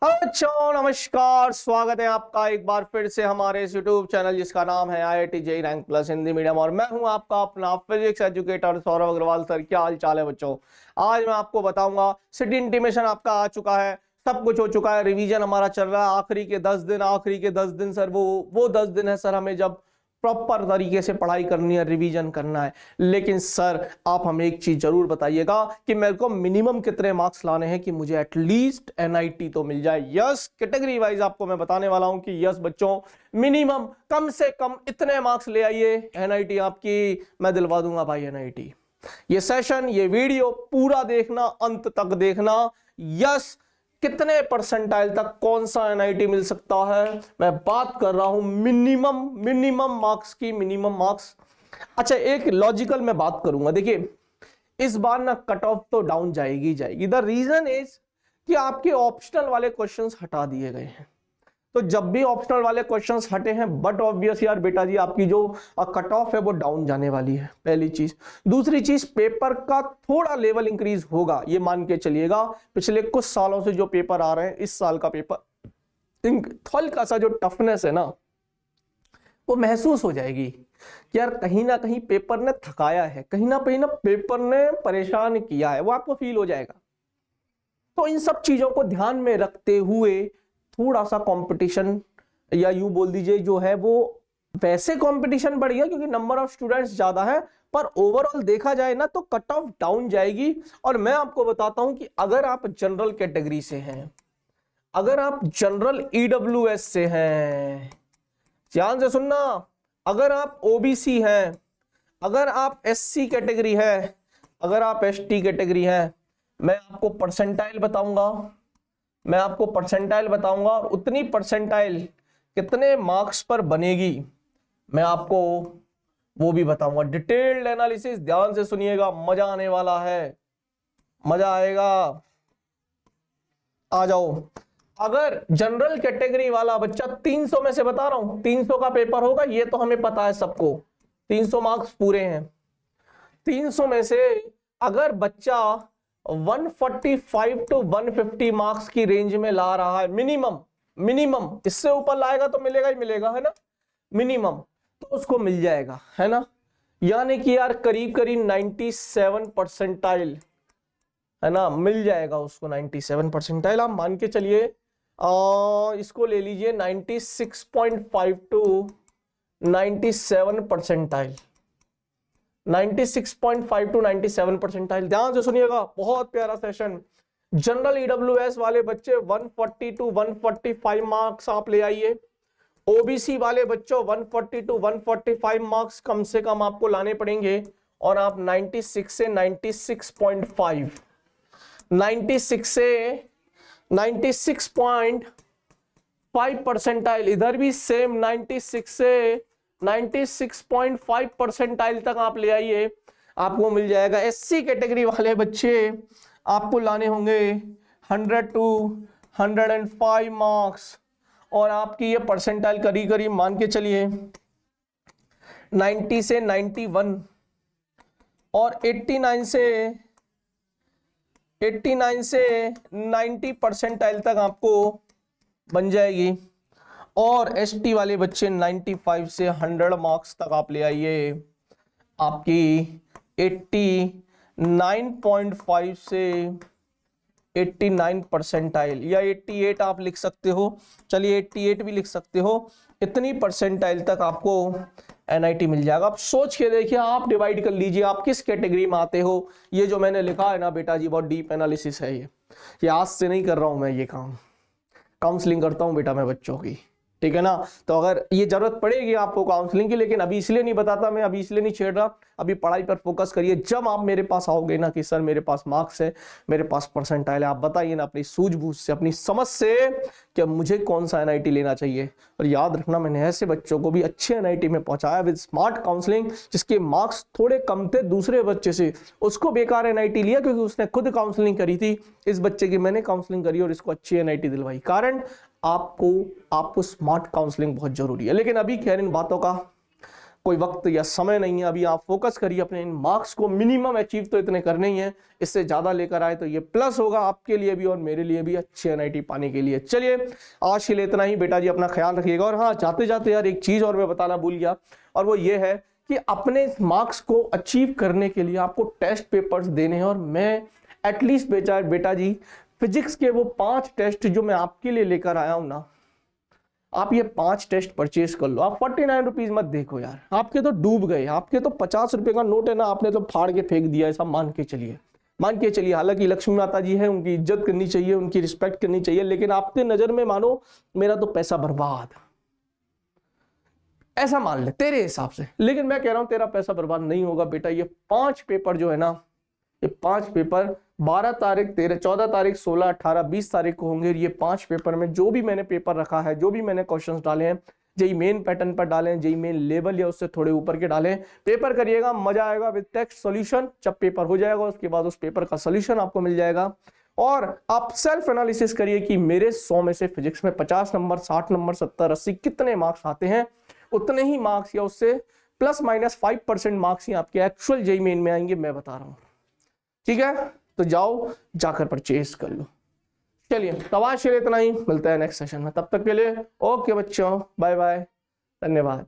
अच्छा, नमस्कार। स्वागत है आपका एक बार फिर से हमारे इस YouTube चैनल जिसका नाम है IIT JEE rank plus Hindi medium, और मैं हूं आपका अपना physics educator Saurabh Agarwal. Sir, क्या हाल चाल है बच्चों? आज मैं आपको बताऊंगा, सिटी इंटीमेशन आपका आ चुका है, सब कुछ हो चुका है, रिवीजन हमारा चल रहा है। आखिरी के 10 दिन सर, वो 10 दिन है सर, हमें जब प्रॉपर तरीके से पढ़ाई करनी है, रिवीजन करना है। लेकिन सर, आप हमें एक चीज जरूर बताइएगा कि मेरे को मिनिमम कितने मार्क्स लाने हैं कि मुझे एटलीस्ट NIT तो मिल जाए। यस, कैटेगरी वाइज आपको मैं बताने वाला हूं कि यस बच्चों, मिनिमम कम से कम इतने मार्क्स ले आइए, NIT आपकी मैं दिलवा दूंगा भाई NIT। ये सेशन, ये वीडियो पूरा देखना, अंत तक देखना। यस, कितने परसेंटाइल तक कौन सा NIT मिल सकता है, मैं बात कर रहा हूं मिनिमम मार्क्स की, मिनिमम मार्क्स। अच्छा, एक लॉजिकल मैं बात करूंगा। देखिए, इस बार ना कट ऑफ तो डाउन जाएगी जाएगी। द रीजन इज कि आपके ऑप्शनल वाले क्वेश्चंस हटा दिए गए हैं। तो जब भी ऑप्शनल वाले क्वेश्चंस हटे हैं, बट ऑब्वियस यार बेटा जी, आपकी जो कट ऑफ है वो डाउन जाने वाली है, पहली चीज। दूसरी चीज, पेपर का थोड़ा लेवल इंक्रीज होगा, ये मान के चलिएगा। पिछले कुछ सालों से जो पेपर आ रहे हैं, इस साल का पेपर हल्का सा जो टफनेस है ना, वो महसूस हो जाएगी कि यार कहीं ना कहीं पेपर ने थकाया है, कहीं ना पेपर ने परेशान किया है, वो आपको फील हो जाएगा। तो इन सब चीजों को ध्यान में रखते हुए थोड़ा सा कंपटीशन, या यूं बोल दीजिए जो है वो, वैसे कंपटीशन बढ़ गया क्योंकि नंबर ऑफ स्टूडेंट्स ज्यादा है, पर ओवरऑल देखा जाए ना तो कट ऑफ डाउन जाएगी। और मैं आपको बताता हूं कि अगर आप जनरल कैटेगरी से हैं, अगर आप जनरल EWS से हैं, ध्यान से सुनना, अगर आप OBC हैं, अगर आप SC कैटेगरी है, अगर आप ST कैटेगरी है, मैं आपको परसेंटाइल बताऊंगा, और उतनी परसेंटाइल कितने मार्क्स पर बनेगी मैं आपको वो भी बताऊंगा। डिटेल्ड एनालिसिस ध्यान से सुनिएगा, मजा आने वाला है, मजा आएगा। आ जाओ। अगर जनरल कैटेगरी वाला बच्चा, 300 में से बता रहा हूं, 300 का पेपर होगा, ये तो हमें पता है सबको, 300 मार्क्स पूरे हैं। 300 में से अगर बच्चा 145 टू 150 मार्क्स की रेंज में ला रहा है, मिनिमम इससे ऊपर लाएगा तो मिलेगा ही मिलेगा, है ना, मिनिमम, तो उसको मिल जाएगा, है ना। यानी कि यार करीब 97 परसेंटाइल, है ना, मिल जाएगा उसको। 97 परसेंटाइल आप मान के चलिए, इसको ले लीजिए 96.5 टू 97 परसेंटाइल, 96.5 टू 97 परसेंटाइल। ध्यान से सुनिएगा, बहुत प्यारा सेशन। जनरल EWS वाले बच्चे 140 टू 145 मार्क्स आप ले आइए। OBC वाले बच्चों 140 टू 145 मार्क्स कम से कम आपको लाने पड़ेंगे, और आप 96 से 96.5, 96 से 96.5 परसेंटाइल, इधर भी सेम 96 से 96.5 परसेंटाइल तक आप ले आइए, आपको मिल जाएगा। SC कैटेगरी वाले बच्चे आपको लाने होंगे 100 टू 105 मार्क्स, और आपकी ये परसेंटाइल करीब मान के चलिए 90 से 91, और 89 से 90 परसेंटाइल तक आपको बन जाएगी। और ST वाले बच्चे 95 से 100 मार्क्स तक आप ले आइए, आपकी 89.5 से 89 परसेंटाइल, या 88 आप लिख सकते हो, चलिए 88 भी लिख सकते हो। इतनी परसेंटाइल तक आपको NIT मिल जाएगा। आप सोच के देखिए, आप डिवाइड कर लीजिए आप किस कैटेगरी में आते हो। ये जो मैंने लिखा है ना बेटा जी, बहुत डीप एनालिसिस है ये आज से नहीं कर रहा हूं मैं ये काम, काउंसलिंग करता हूं बेटा मैं बच्चों की, ठीक है ना। तो अगर ये जरूरत पड़ेगी आपको काउंसलिंग की, लेकिन अभी इसलिए नहीं बताता मैं, अभी इसलिए नहीं छेड़ रहा, अभी पढ़ाई पर फोकस करिए। जब आप मेरे पास आओगे ना कि सर मेरे पास मार्क्स है, मेरे पास परसेंटाइल है, आप बताइए ना अपनी सूझबूझ से, अपनी समझ से कि मुझे कौन सा NIT लेना चाहिए। और याद रखना, मैंने ऐसे बच्चों को भी अच्छे NIT में पहुंचाया विद स्मार्ट काउंसलिंग, जिसके मार्क्स थोड़े कम थे दूसरे बच्चे से, उसको बेकार NIT लिया क्योंकि उसने खुद काउंसलिंग करी थी। इस बच्चे की मैंने काउंसलिंग करी और इसको अच्छी NIT दिलवाई। कारण आपको स्मार्ट काउंसलिंग बहुत जरूरी है। लेकिन अभी खैर इन बातों का कोई वक्त या समय नहीं है, अभी आप फोकस करिए अपने इन मार्क्स को, मिनिमम अचीव तो इतने करने ही है, इससे ज्यादा लेकर आए तो ये प्लस होगा आपके लिए भी और मेरे लिए भी, अच्छे एनआईटी पाने के लिए। चलिए आज के लिए इतना ही बेटा जी, अपना ख्याल रखिएगा। और हाँ, जाते जाते यार एक चीज और मैं बताना भूल गया, और वो ये है कि अपने मार्क्स को अचीव करने के लिए आपको टेस्ट पेपर्स देने हैं, और मैं एटलीस्ट बेटा जी फिजिक्स के वो 5 टेस्ट जो मैं आपके लिए लेकर आया हूं ना, आप ये 5 टेस्ट परचेज कर लो। आप 49 रुपीज मत देखो यार, आपके तो डूब गए, आपके तो 50 रुपए का नोट है ना, आपने तो फाड़ के फेंक दिया, ऐसा मान के चलिए। हालांकि लक्ष्मी माता जी है, उनकी इज्जत करनी चाहिए, उनकी रिस्पेक्ट करनी चाहिए, लेकिन आपके नजर में मानो मेरा तो पैसा बर्बाद, ऐसा मान ले तेरे हिसाब से। लेकिन मैं कह रहा हूं तेरा पैसा बर्बाद नहीं होगा बेटा। ये 5 पेपर जो है ना, ये 5 पेपर 12 तारीख, 13, 14 तारीख, 16, 18, 20 तारीख को होंगे। ये 5 पेपर में जो भी मैंने पेपर रखा है, जो भी मैंने क्वेश्चंस डाले हैं, जेई मेन पैटर्न पर डालें, जेई मेन लेवल या उससे थोड़े ऊपर के डालें, पेपर करिएगा, मजा आएगा विद टेक्स्ट सॉल्यूशन। जब पेपर हो जाएगा उसके बाद उस पेपर का सॉल्यूशन आपको मिल जाएगा, और आप सेल्फ एनालिसिस करिए कि मेरे 100 में से फिजिक्स में 50 नंबर, 60 नंबर, 70, 80 कितने मार्क्स आते हैं। उतने ही मार्क्स या उससे प्लस माइनस 5% मार्क्स ही आपके एक्चुअल जेई मेन में आएंगे, मैं बता रहा हूं। ठीक है, तो जाओ जाकर परचेज कर लो। चलिए तब आज के लिए इतना ही, मिलता है नेक्स्ट सेशन में, तब तक के लिए ओके बच्चों, बाय बाय, धन्यवाद।